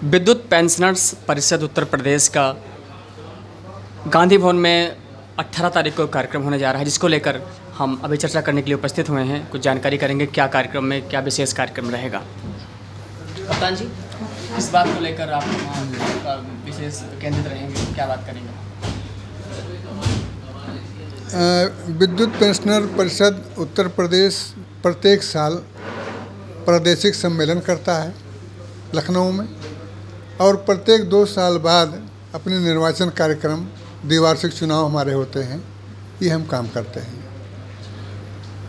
विद्युत पेंशनर्स परिषद उत्तर प्रदेश का गांधी भवन में 18 तारीख को कार्यक्रम होने जा रहा है, जिसको लेकर हम अभी चर्चा करने के लिए उपस्थित हुए हैं। कुछ जानकारी करेंगे क्या कार्यक्रम में क्या विशेष कार्यक्रम रहेगा। कप्तान जी, इस बात को लेकर आप विशेष केंद्रित रहेंगे, क्या बात करेंगे? विद्युत पेंशनर परिषद उत्तर प्रदेश प्रत्येक साल प्रादेशिक सम्मेलन करता है लखनऊ में, और प्रत्येक 2 साल बाद अपने निर्वाचन कार्यक्रम द्विवार्षिक चुनाव हमारे होते हैं। ये हम काम करते हैं।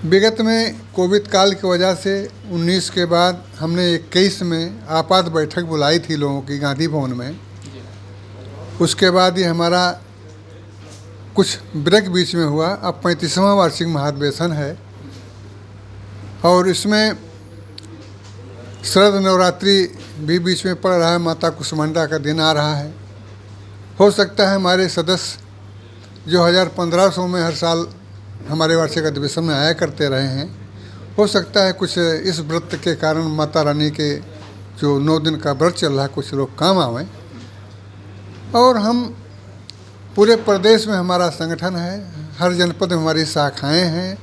विगत में कोविड काल की वजह से 19 के बाद हमने 21 में आपात बैठक बुलाई थी लोगों की गांधी भवन में। उसके बाद ये हमारा कुछ ब्रेक बीच में हुआ। अब 35वां वार्षिक महाधिवेशन है और इसमें शरद नवरात्रि भी बीच में पड़ रहा है। माता कुसुमांडा का दिन आ रहा है। हो सकता है हमारे सदस्य जो 1500 में हर साल हमारे वार्षिक अधिवेशन में आया करते रहे हैं, हो सकता है कुछ इस व्रत के कारण माता रानी के जो 9 दिन का व्रत चल रहा है कुछ लोग काम आवें। और हम पूरे प्रदेश में हमारा संगठन है, हर जनपद में हमारी शाखाएं हैं,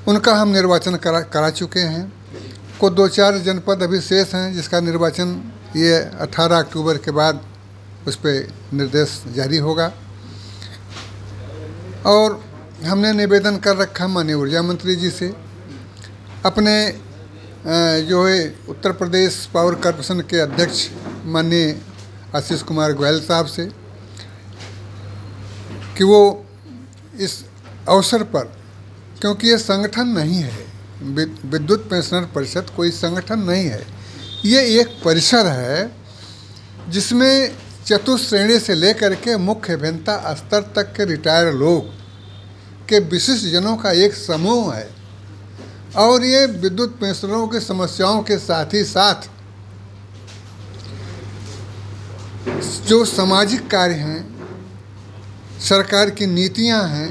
उनका हम निर्वाचन करा चुके हैं। को 2-4 जनपद अभी शेष हैं जिसका निर्वाचन ये 18 अक्टूबर के बाद उस पर निर्देश जारी होगा। और हमने निवेदन कर रखा माननीय ऊर्जा मंत्री जी से, अपने जो है उत्तर प्रदेश पावर कॉर्पोरेशन के अध्यक्ष माननीय आशीष कुमार गोयल साहब से, कि वो इस अवसर पर, क्योंकि ये संगठन नहीं है, विद्युत पेंशनर परिषद कोई संगठन नहीं है, ये एक परिसर है जिसमें चतुश्रेणी से लेकर के मुख्य अभियंता स्तर तक के रिटायर्ड लोग के विशिष्ट जनों का एक समूह है। और ये विद्युत पेंशनरों की समस्याओं के साथ ही साथ जो सामाजिक कार्य हैं, सरकार की नीतियां हैं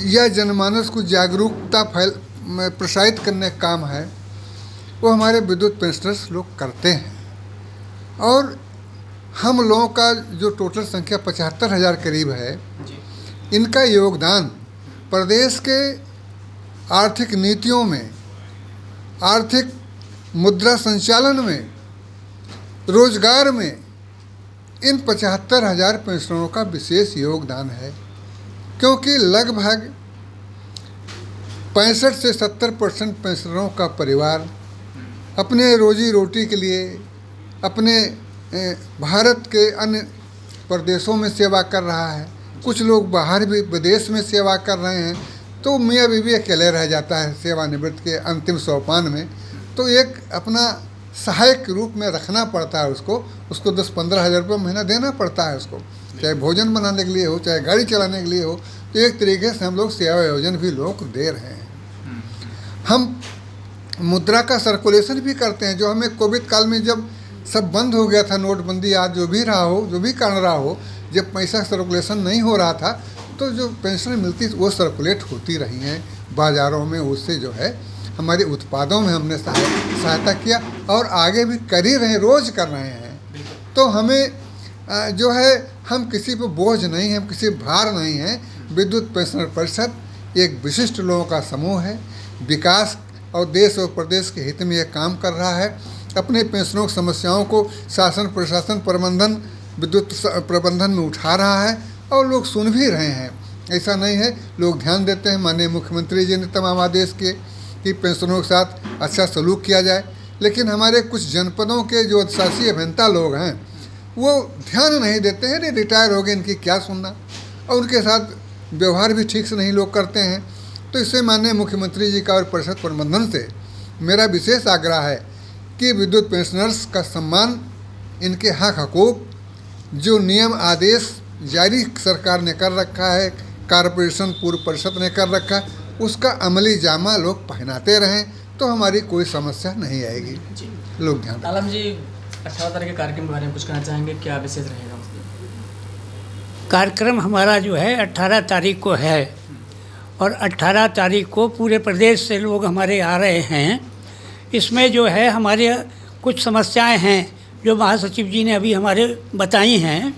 या जनमानस को जागरूकता प्रसारित करने का काम है, वो हमारे विद्युत पेंशनर्स लोग करते हैं। और हम लोगों का जो टोटल संख्या 75,000 करीब है, इनका योगदान प्रदेश के आर्थिक नीतियों में, आर्थिक मुद्रा संचालन में, रोजगार में इन 75,000 पेंशनरों का विशेष योगदान है। क्योंकि लगभग 65 से 70% पेंशनरों का परिवार अपने रोजी रोटी के लिए अपने भारत के अन्य प्रदेशों में सेवा कर रहा है। कुछ लोग बाहर भी विदेश में सेवा कर रहे हैं, तो मियाँ बीवी अकेले रह जाता है सेवानिवृत्ति के अंतिम सोपान में। तो एक अपना सहायक रूप में रखना पड़ता है उसको 10-15 हज़ार रुपये महीना देना पड़ता है उसको, चाहे भोजन बनाने के लिए हो, चाहे गाड़ी चलाने के लिए हो। तो एक तरीके से हम लोग सेवा योजन भी लोग दे रहे हैं। हम मुद्रा का सर्कुलेशन भी करते हैं, जो हमें कोविड काल में जब सब बंद हो गया था, नोटबंदी आज जो भी रहा हो, जो भी कारण रहा हो, जब पैसा सर्कुलेशन नहीं हो रहा था, तो जो पेंशन मिलती वो सर्कुलेट होती रही हैं बाज़ारों में। उससे जो है हमारे उत्पादों में हमने सहायता किया और आगे भी कर ही रहे, रोज़ कर रहे हैं। तो हमें जो है, हम किसी पर बोझ नहीं हैं, हम किसी भार नहीं हैं। विद्युत पेंशनर परिषद एक विशिष्ट लोगों का समूह है, विकास और देश और प्रदेश के हित में यह काम कर रहा है। अपने पेंशनरों की समस्याओं को शासन प्रशासन प्रबंधन विद्युत प्रबंधन में उठा रहा है और लोग सुन भी रहे हैं। ऐसा नहीं है, लोग ध्यान देते हैं। माननीय मुख्यमंत्री जी ने तमाम आदेश किए कि पेंशनरों के साथ अच्छा सलूक किया जाए, लेकिन हमारे कुछ जनपदों के जो अधिशासी अभियंता लोग हैं वो ध्यान नहीं देते हैं। ये रिटायर हो गए, इनकी क्या सुनना, और उनके साथ व्यवहार भी ठीक से नहीं लोग करते हैं। तो इससे माननीय मुख्यमंत्री जी का और परिषद प्रबंधन से मेरा विशेष आग्रह है कि विद्युत पेंशनर्स का सम्मान, इनके हक हकूक़, जो नियम आदेश जारी सरकार ने कर रखा है, कॉरपोरेशन पूर्व परिषद ने कर रखा है, उसका अमली जामा लोग पहनाते रहें तो हमारी कोई समस्या नहीं आएगी। लोग ध्यान। आलम जी, 18 तारीख के कार्यक्रम के बारे में कुछ कहना चाहेंगे, क्या विशेष रहेगा? कार्यक्रम हमारा जो है 18 तारीख को है और 18 तारीख को पूरे प्रदेश से लोग हमारे आ रहे हैं। इसमें जो है हमारे कुछ समस्याएं हैं जो महासचिव जी ने अभी हमारे बताई हैं।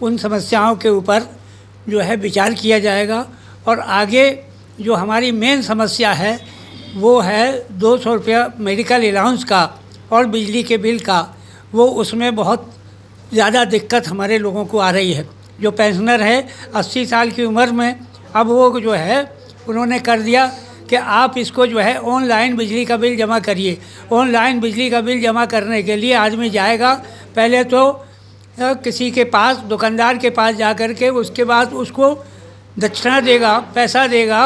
उन समस्याओं के ऊपर जो है विचार किया जाएगा और आगे जो हमारी मेन समस्या है वो है 200 रुपया मेडिकल अलाउंस का और बिजली के बिल का। वो उसमें बहुत ज़्यादा दिक्कत हमारे लोगों को आ रही है। जो पेंशनर है 80 साल की उम्र में, अब वो जो है उन्होंने कर दिया कि आप इसको जो है ऑनलाइन बिजली का बिल जमा करिए। ऑनलाइन बिजली का बिल जमा करने के लिए आदमी जाएगा, पहले तो किसी के पास, दुकानदार के पास जा कर के, उसके बाद उसको दक्षिणा देगा, पैसा देगा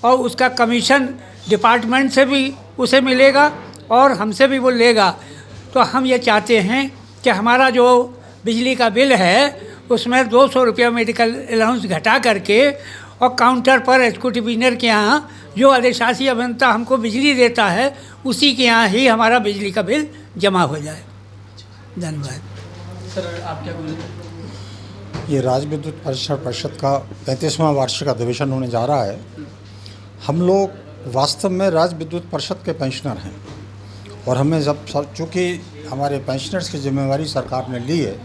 और उसका कमीशन डिपार्टमेंट से भी उसे मिलेगा और हमसे भी वो लेगा। तो हम ये चाहते हैं कि हमारा जो बिजली का बिल है उसमें 200 रुपया मेडिकल अलाउंस घटा करके और काउंटर पर एक्जीक्यूटिव के यहाँ जो अधिशासी अभियंता हमको बिजली देता है उसी के यहाँ ही हमारा बिजली का बिल जमा हो जाए। धन्यवाद। सर आप क्या बोलेंगे? ये राज्य विद्युत परिषद का 35वां वार्षिक अधिवेशन होने जा रहा है। हम लोग वास्तव में राज्य विद्युत परिषद के पेंशनर हैं और हमें जब चूँकि हमारे पेंशनर्स की जिम्मेवारी सरकार ने ली है,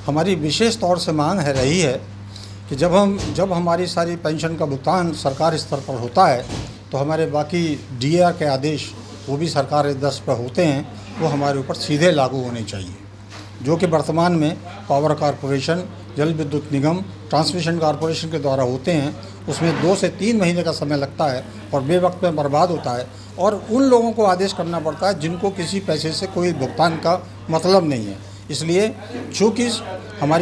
हमारी विशेष तौर से मांग है रही है कि जब हमारी सारी पेंशन का भुगतान सरकार स्तर पर होता है तो हमारे बाकी डीआर के आदेश वो भी सरकार दस पर होते हैं, वो हमारे ऊपर सीधे लागू होने चाहिए। जो कि वर्तमान में पावर कॉरपोरेशन, जल विद्युत निगम, ट्रांसमिशन कॉरपोरेशन के द्वारा होते हैं, उसमें 2 से 3 महीने का समय लगता है और बेवक्त में बर्बाद होता है और उन लोगों को आदेश करना पड़ता है जिनको किसी पैसे से कोई भुगतान का मतलब नहीं है। इसलिए चूँकि हमारी